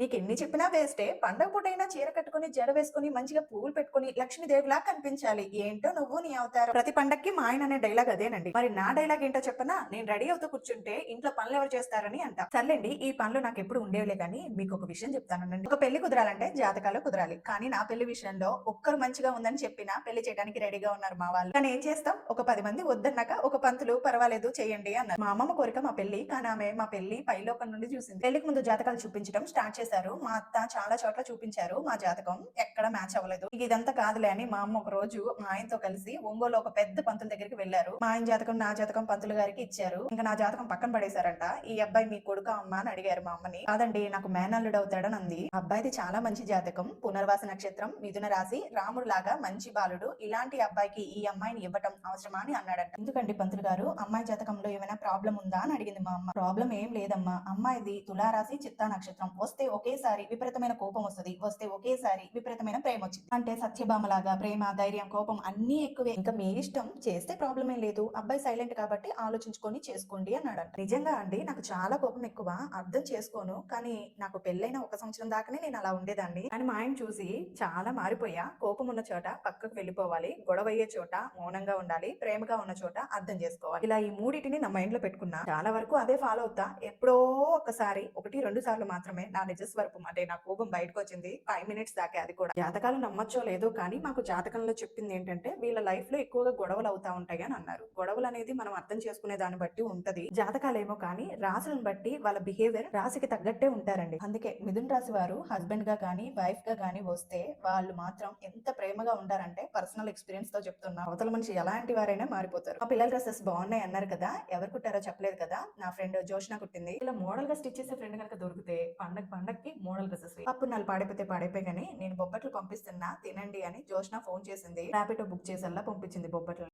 నీకెన్ని చెప్పినా వేస్టే. పండగ పూటైనా చీర కట్టుకొని, జడ వేసుకొని, మంచిగా పువ్వులు పెట్టుకొని, లక్ష్మీదేవిలా కనిపించాలి. ఏంటో నువ్వు నీ అవతారం. ప్రతి పండక్కి మా ఆయన అనే డైలాగ్ అదేనండి. మరి నా డైలాగ్ ఏంటో చెప్పనా? నేను రెడీ అవుతూ కూర్చుంటే ఇంట్లో పనులెవరు చేస్తారని అంటా. సర్లేండి ఈ పనులు నాకెప్పుడు ఉండేవిలే గానీ, మీకొక విషయం చెప్తానుండండి. ఒక పెళ్లి కుదరాలంటే జాతకాలు కుదరాలి. కానీ నా పెళ్లి విషయంలో ఒక్కరు మంచిగా ఉందని చెప్పినా పెళ్లి చేయడానికి రెడీగా ఉన్నారు మా వాళ్ళు. కానీ ఏం చేస్తాం? ఒక 10 మంది వద్దన్నాక ఒక పంతులు పర్వాలేదు చేయండి అన్నారు. మా అమ్మమ్మ కోరిక మా పెళ్లి. కానీ ఆమె మా పెళ్లి పైలోకం నుండి చూసింది. పెళ్లికి ముందు జాతకాలు చూపించడం స్టార్ట్ చేశారు. మా అత్త చాలా చోట్ల చూపించారు. మా జాతకం ఎక్కడ మ్యాచ్ అవ్వలేదు. ఇక ఇదంతా కాదులే అని మా అమ్మ ఒక రోజు మా ఆయనతో కలిసి ఒంగోలు ఒక పెద్ద పంతుల దగ్గరికి వెళ్లారు. మా ఆయన జాతకం నా జాతకం పంతులు గారికి ఇచ్చారు. ఇంకా నా జాతకం పక్కన పడేశారంట. ఈ అబ్బాయి మీ కొడుకా అమ్మ అని అడిగారు మా అమ్మని. కాదండి నాకు మేనల్లుడు అవుతాడని అంది. అబ్బాయిది చాలా మంచి జాతకం, పునర్వాస నక్షత్రం, మిథున రాశి, రాముడు లాగా మంచి బాలుడు. ఇలాంటి అబ్బాయికి ఈ అమ్మాయిని ఇవ్వటం అవసరమా అని అన్నాడంట. ఎందుకండి పంతులు గారు అమ్మాయి జాతకంలో ఏమైనా ప్రాబ్లం ఉందా అని అడిగింది మా అమ్మ. ప్రాబ్లం ఏం లేదమ్మా, అమ్మాయిది తులారాశి చిత్తా నక్షత్రం. వస్తే ఒకేసారి విపరీతమైన కోపం వస్తుంది, వస్తే ఒకేసారి విపరీతమైన ప్రేమ వచ్చింది. అంటే సత్యభామలాగా ప్రేమ, ధైర్యం, కోపం అన్ని ఎక్కువే. ఇంకా మీ ఇష్టం, చేస్తే ప్రాబ్లం ఏం లేదు. అబ్బాయి సైలెంట్ కాబట్టి ఆలోచించుకొని చేసుకోండి అన్నాడంట. నిజంగా అండి నాకు చాలా కోపం ఎక్కువ, అర్థం చేసుకోను. కానీ నాకు పెళ్ళైన 1 సంవత్సరం దాకానే నేను అలా ఉండేదాన్ని. అని మా ఆయన చూసి చాలా మారిపోయా. కోపం ఉన్న చోట పక్కకు వెళ్ళిపోవాలి, గొడవ అయ్యే చోట మౌనంగా ఉండాలి, ప్రేమగా ఉన్న చోట అర్థం చేసుకోవాలి. ఇలా ఈ మూడిటిని నా మైండ్ లో పెట్టుకున్నా. చాలా వరకు అదే ఫాలో అవుతా. ఎప్పుడో ఒకసారి 1-2 సార్లు మాత్రమే నా నిజ స్వరూపం అంటే నా కోపం బయటకు వచ్చింది. 5 మినిట్స్ దాకా. అది కూడా జాతకాలు నమ్మచ్చో లేదో కానీ మాకు జాతకంలో చెప్పింది ఏంటంటే వీళ్ళ లైఫ్ లో ఎక్కువగా గొడవలు అవుతా ఉంటాయి అని అన్నారు. గొడవలు అనేది మనం అర్థం చేసుకునే దాన్ని బట్టి ఉంటది. జాతకాలేమో కానీ రాసులను బట్టి వాళ్ళ బిహేవియర్ రాశికి తగ్గట్టే ఉంటారండి. అందుకే మిథున్ రాశి వారు హస్బెండ్ గా గానీ వైఫ్ గా గానీ వస్తే వాళ్ళు మాత్రం ఎంత ప్రేమగా ఉంటారంటే పర్సనల్ ఎక్స్పీరియన్స్ తో చెప్తున్నా. అవతల మనిషి ఎలాంటి వారైనా మారిపోతారు. మా పిల్లల డ్రెస్సెస్ బాగున్నాయి అన్నారు కదా, ఎవరు కుట్టారో చెప్పలేదు కదా. నా ఫ్రెండ్ జోష్న కుట్టింది. ఇలా మోడల్ గా స్టిచ్ చేసే ఫ్రెండ్ కనుక దొరికితే పండక్కి మోడల్ డ్రెస్సెస్ అప్పుడు నాలుగు పాడైపోతే పాడైపోయి కానీ నేను బొబ్బట్లు పంపిస్తున్నా తినండి అని జోష్న ఫోన్ చేసింది. ర్యాపిడో బుక్ చేసేలా పంపించింది బొబ్బట్లు.